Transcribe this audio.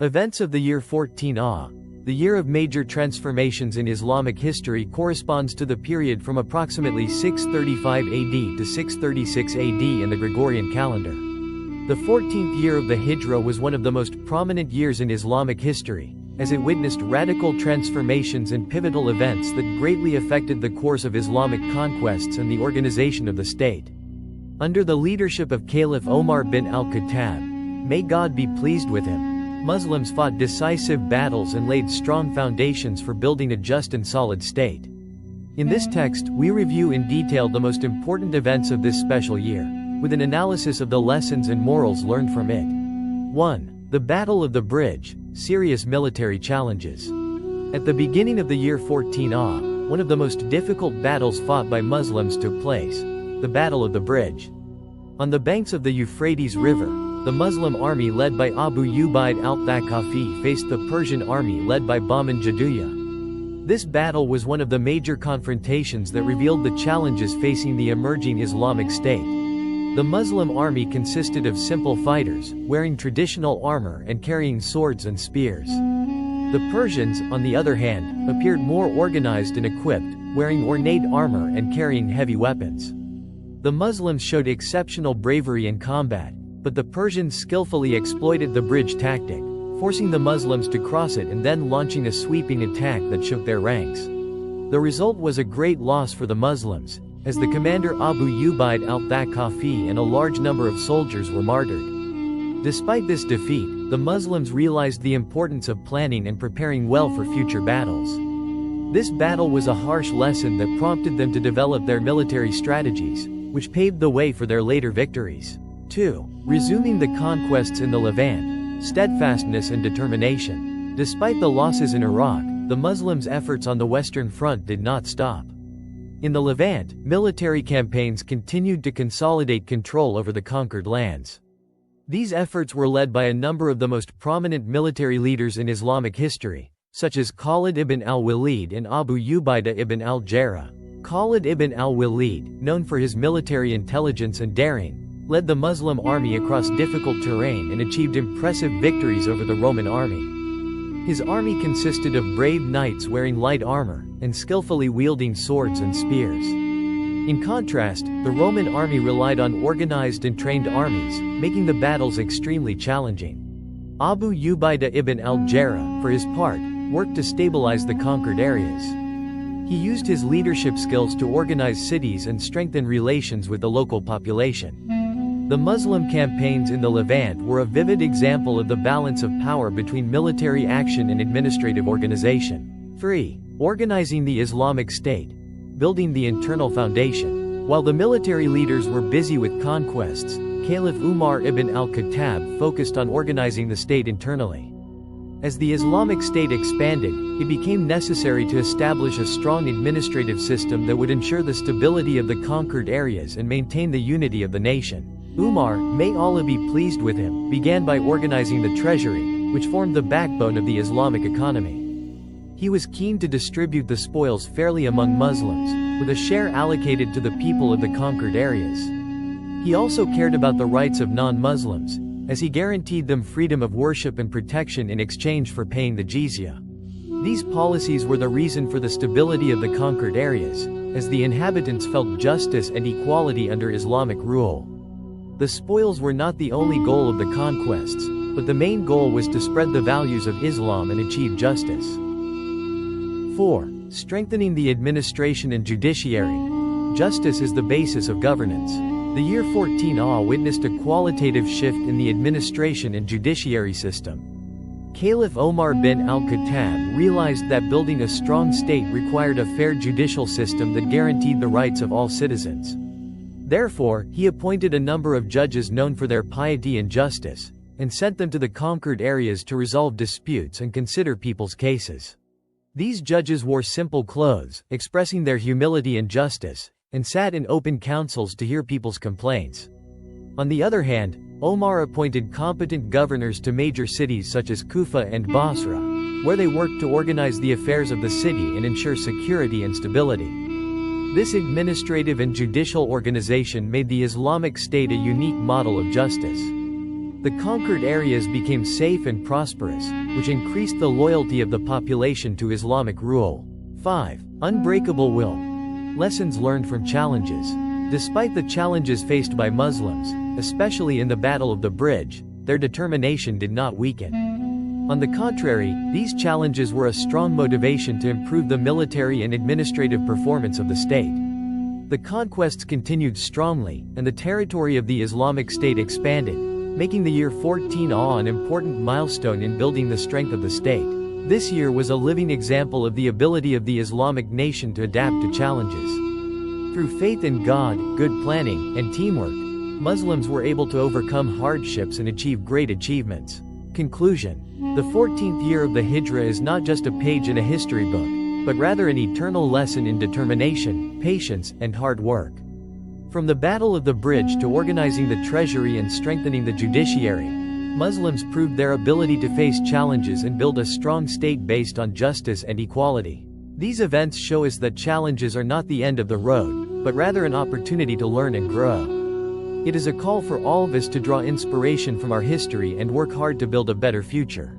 Events of the year 14 the year of major transformations in Islamic history, corresponds to the period from approximately 635 AD to 636 AD in the Gregorian calendar. The 14th year of the Hijra was one of the most prominent years in Islamic history, as it witnessed radical transformations and pivotal events that greatly affected the course of Islamic conquests and the organization of the state. Under the leadership of Caliph Umar ibn Al-Khattab, may God be pleased with him, Muslims fought decisive battles and laid strong foundations for building a just and solid state. In this text, we review in detail the most important events of this special year, with an analysis of the lessons and morals learned from it. 1. The Battle of the Bridge, serious military challenges. At the beginning of the year 14 one of the most difficult battles fought by Muslims took place, the Battle of the Bridge. On the banks of the Euphrates River, the Muslim army led by Abu Ubaidah al-Thaqafi faced the Persian army led by Bahman Jaduya. This battle was one of the major confrontations that revealed the challenges facing the emerging Islamic State. The Muslim army consisted of simple fighters, wearing traditional armor and carrying swords and spears. The Persians, on the other hand, appeared more organized and equipped, wearing ornate armor and carrying heavy weapons. The Muslims showed exceptional bravery in combat, but the Persians skillfully exploited the bridge tactic, forcing the Muslims to cross it and then launching a sweeping attack that shook their ranks. The result was a great loss for the Muslims, as the commander Abu Ubaidah al-Thaqafi and a large number of soldiers were martyred. Despite this defeat, the Muslims realized the importance of planning and preparing well for future battles. This battle was a harsh lesson that prompted them to develop their military strategies, which paved the way for their later victories. 2. Resuming the conquests in the Levant, steadfastness and determination. Despite the losses in Iraq, the Muslims' efforts on the Western Front did not stop. In the Levant, military campaigns continued to consolidate control over the conquered lands. These efforts were led by a number of the most prominent military leaders in Islamic history, such as Khalid ibn Al-Walid and Abu Ubaidah ibn Al-Jarrah. Khalid ibn Al-Walid, known for his military intelligence and daring, led the Muslim army across difficult terrain and achieved impressive victories over the Roman army. His army consisted of brave knights wearing light armor, and skillfully wielding swords and spears. In contrast, the Roman army relied on organized and trained armies, making the battles extremely challenging. Abu Ubaidah ibn Al-Jarrah, for his part, worked to stabilize the conquered areas. He used his leadership skills to organize cities and strengthen relations with the local population. The Muslim campaigns in the Levant were a vivid example of the balance of power between military action and administrative organization. 3. Organizing the Islamic State, building the internal foundation. While the military leaders were busy with conquests, Caliph Umar ibn Al-Khattab focused on organizing the state internally. As the Islamic State expanded, it became necessary to establish a strong administrative system that would ensure the stability of the conquered areas and maintain the unity of the nation. Umar, may Allah be pleased with him, began by organizing the treasury, which formed the backbone of the Islamic economy. He was keen to distribute the spoils fairly among Muslims, with a share allocated to the people of the conquered areas. He also cared about the rights of non-Muslims, as he guaranteed them freedom of worship and protection in exchange for paying the jizya. These policies were the reason for the stability of the conquered areas, as the inhabitants felt justice and equality under Islamic rule. The spoils were not the only goal of the conquests, but the main goal was to spread the values of Islam and achieve justice. 4. Strengthening the administration and judiciary. Justice is the basis of governance. The year 14 witnessed a qualitative shift in the administration and judiciary system. Caliph Umar ibn Al-Khattab realized that building a strong state required a fair judicial system that guaranteed the rights of all citizens. Therefore, he appointed a number of judges known for their piety and justice, and sent them to the conquered areas to resolve disputes and consider people's cases. These judges wore simple clothes, expressing their humility and justice, and sat in open councils to hear people's complaints. On the other hand, Omar appointed competent governors to major cities such as Kufa and Basra, where they worked to organize the affairs of the city and ensure security and stability. This administrative and judicial organization made the Islamic State a unique model of justice. The conquered areas became safe and prosperous, which increased the loyalty of the population to Islamic rule. 5. Unbreakable will. Lessons learned from challenges. Despite the challenges faced by Muslims, especially in the Battle of the Bridge, their determination did not weaken. On the contrary, these challenges were a strong motivation to improve the military and administrative performance of the state. The conquests continued strongly, and the territory of the Islamic State expanded, making the year 14 an important milestone in building the strength of the state. This year was a living example of the ability of the Islamic nation to adapt to challenges. Through faith in God, good planning, and teamwork, Muslims were able to overcome hardships and achieve great achievements. Conclusion. The 14th year of the Hijrah is not just a page in a history book, but rather an eternal lesson in determination, patience, and hard work. From the Battle of the Bridge to organizing the treasury and strengthening the judiciary, Muslims proved their ability to face challenges and build a strong state based on justice and equality. These events show us that challenges are not the end of the road, but rather an opportunity to learn and grow. It is a call for all of us to draw inspiration from our history and work hard to build a better future.